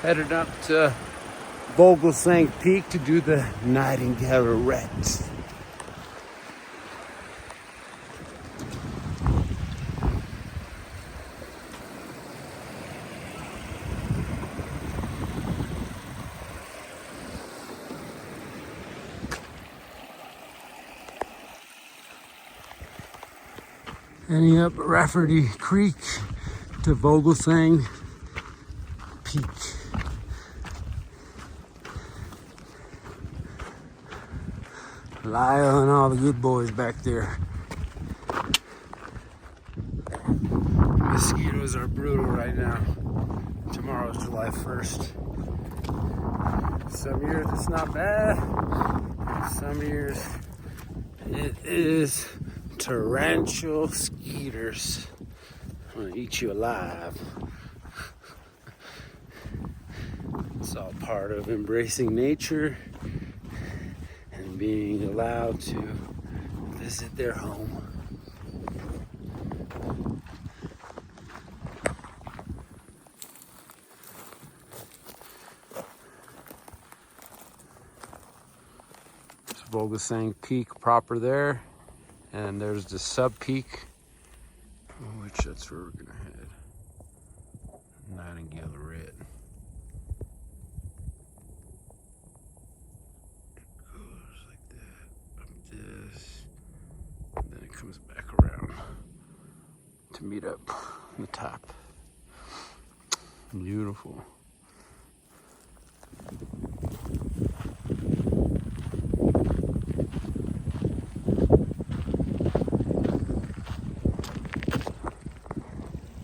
Headed up to Vogelsang Peak to do the Nightingale Arete. Heading up Rafferty Creek to Vogelsang Peak. Lyle and all the good boys back there. Mosquitoes are brutal right now. Tomorrow's July 1st. Some years it's not bad. Some years it is torrential skeeters. I'm gonna eat you alive. It's all part of embracing nature and being allowed to visit their home. There's Vogelsang Peak proper there, and there's the sub peak, which that's where we're gonna head. Nightingale Arete. Goes like that, up this, and then it comes back around to meet up on the top. Beautiful.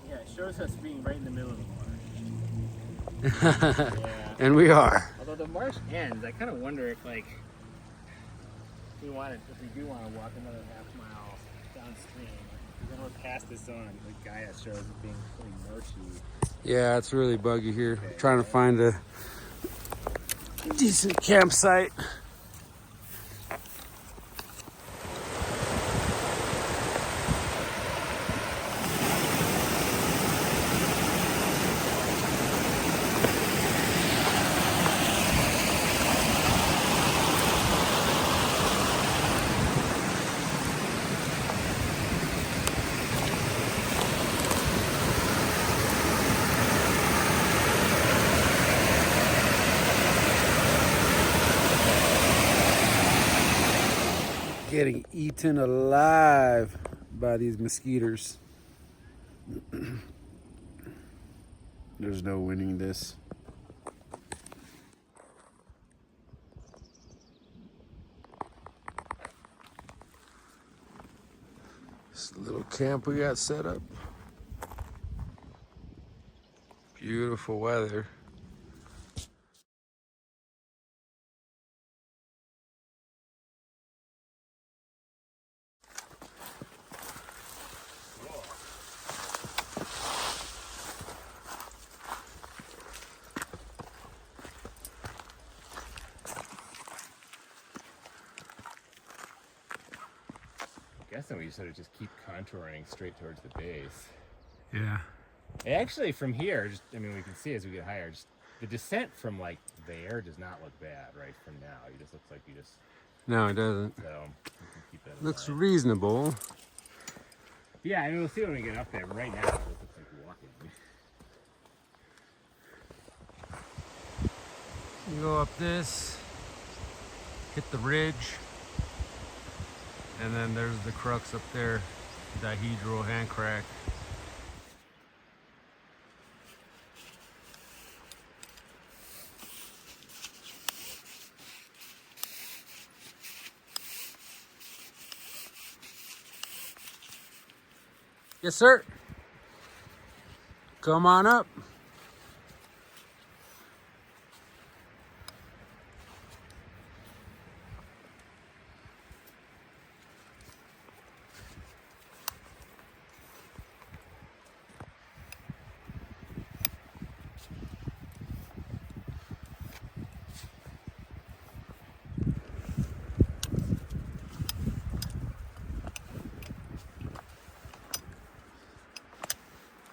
Yeah, it shows us being right in the middle of the marsh. Yeah. And we are. Although the marsh ends, I kind of wonder if, like, if we do want to walk another half mile downstream, then we're past this zone. The guy that shows it being pretty marshy. Yeah, it's really buggy here. Okay, trying to find a decent campsite. Getting eaten alive by these mosquitoes. There's no winning this. This little camp we got set up. Beautiful weather. I guess then we sort of just keep contouring straight towards the base. Yeah. And actually, from here, we can see as we get higher, just the descent from like there does not look bad, right? From now, it just looks like you just. No, it doesn't. So we can keep that in Looks mind. reasonable. Yeah, we'll see when we get up there. But right now, it looks like walking. You go up this, hit the ridge, and then there's the crux up there, dihedral hand crack. Yes, sir. Come on up.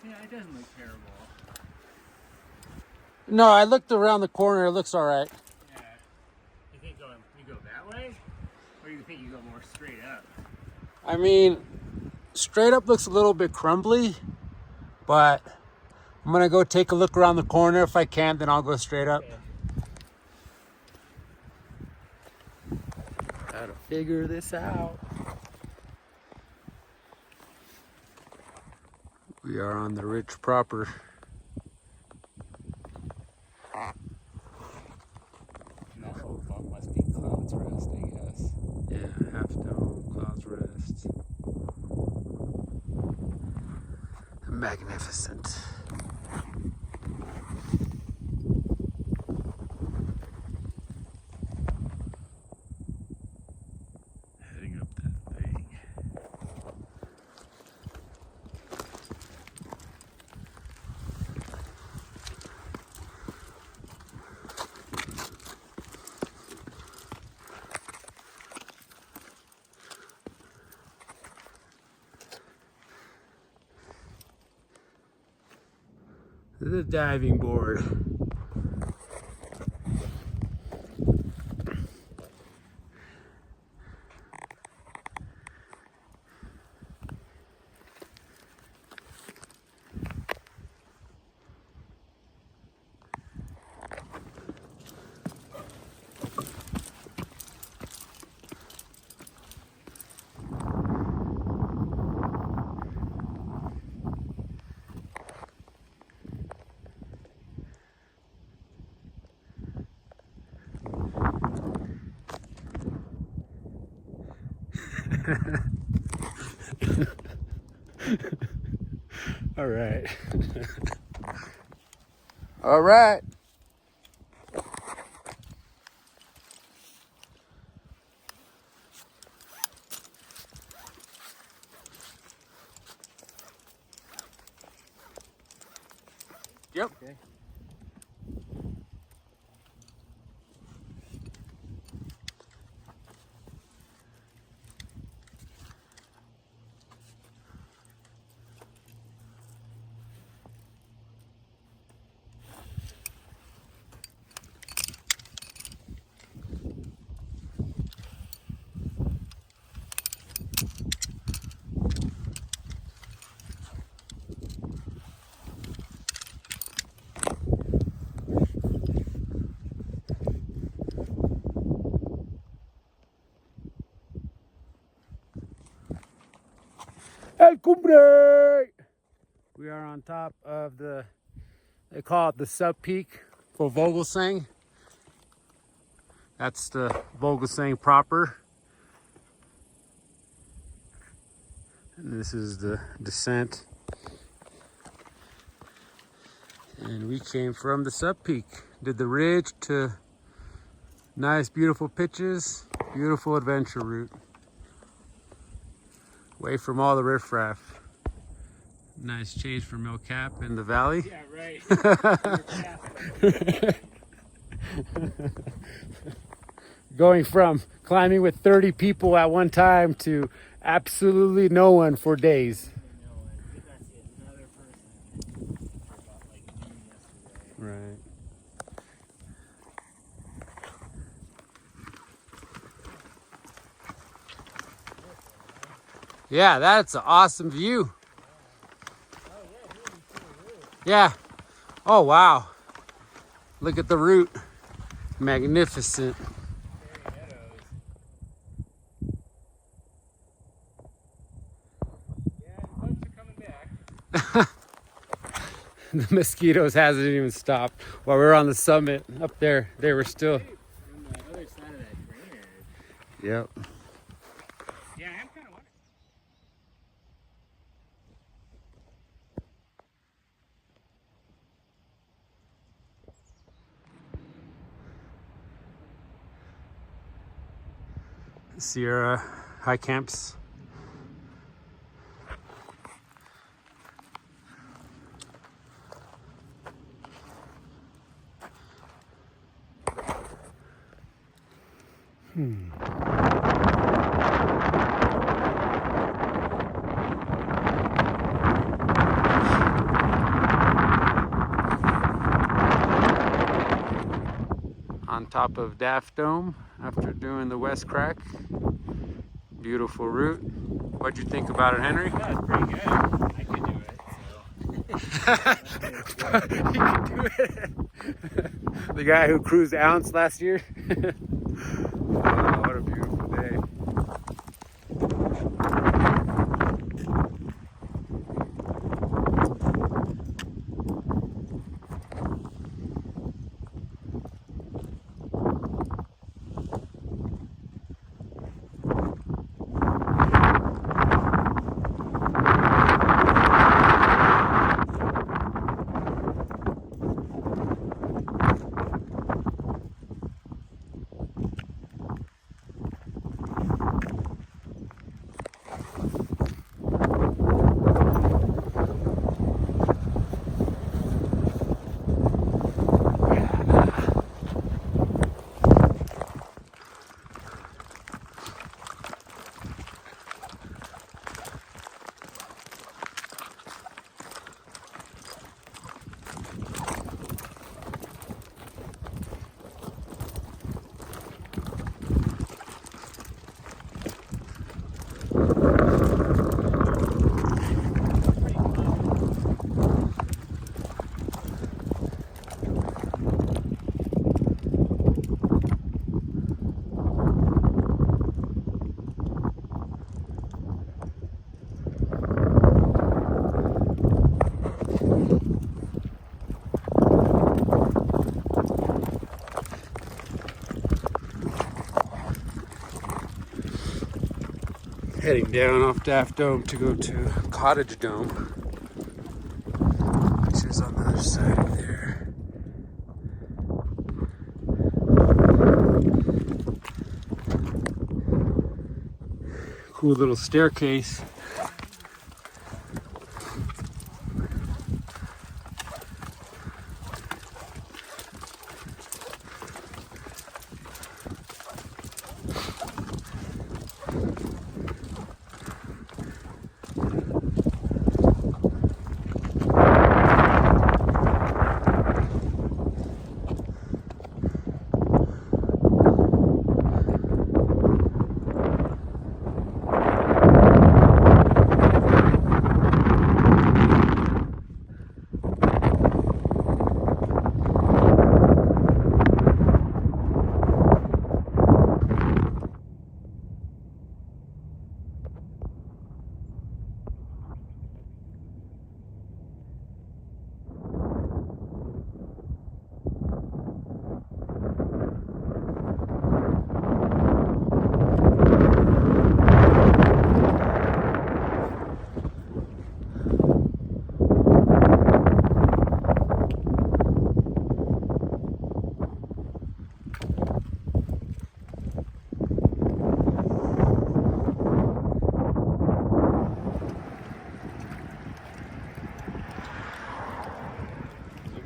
Yeah, it doesn't look terrible. No, I looked around the corner. It looks all right. Yeah. You think you go that way? Or you think you go more straight up? I mean, straight up looks a little bit crumbly, but I'm gonna go take a look around the corner. If I can't, then I'll go straight up. Okay. Gotta figure this out. We are on the ridge proper. No, that must be Cloud's Rest, I guess. Yeah, half dome, Clouds Rest. Magnificent. Heading up that thing. The diving board. All right. All right. Yep. Okay. El Cumbre! We are on top of they call it the sub peak for Vogelsang. That's the Vogelsang proper. And this is the descent. And we came from the sub peak. Did the ridge to nice, beautiful pitches, beautiful adventure route. Away from all the riffraff. Nice change from El Cap in the valley. Yeah, right. Going from climbing with 30 people at one time to absolutely no one for days. Another person for about like noon yesterday. Right. Yeah, that's an awesome view. Yeah. Oh, wow. Look at the route. Magnificent. Meadows. Yeah, the bugs are coming back. The mosquitoes hasn't even stopped. While we were on the summit up there, they were still. On the other side of that drainage. Yep. Yeah, I'm kind of wondering. Sierra high camps. top of Daft Dome after doing the West Crack. Beautiful route. What'd you think about it, Henry? That was pretty good. I could do it. So. He can do it. The guy who cruised Ounce last year. Wow, what a beautiful day. Heading down off Daft Dome to go to Cottage Dome, which is on the other side of there. Cool little staircase.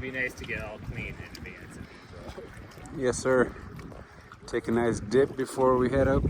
Be nice to get all clean in advance. Yes, sir. Take a nice dip before we head up.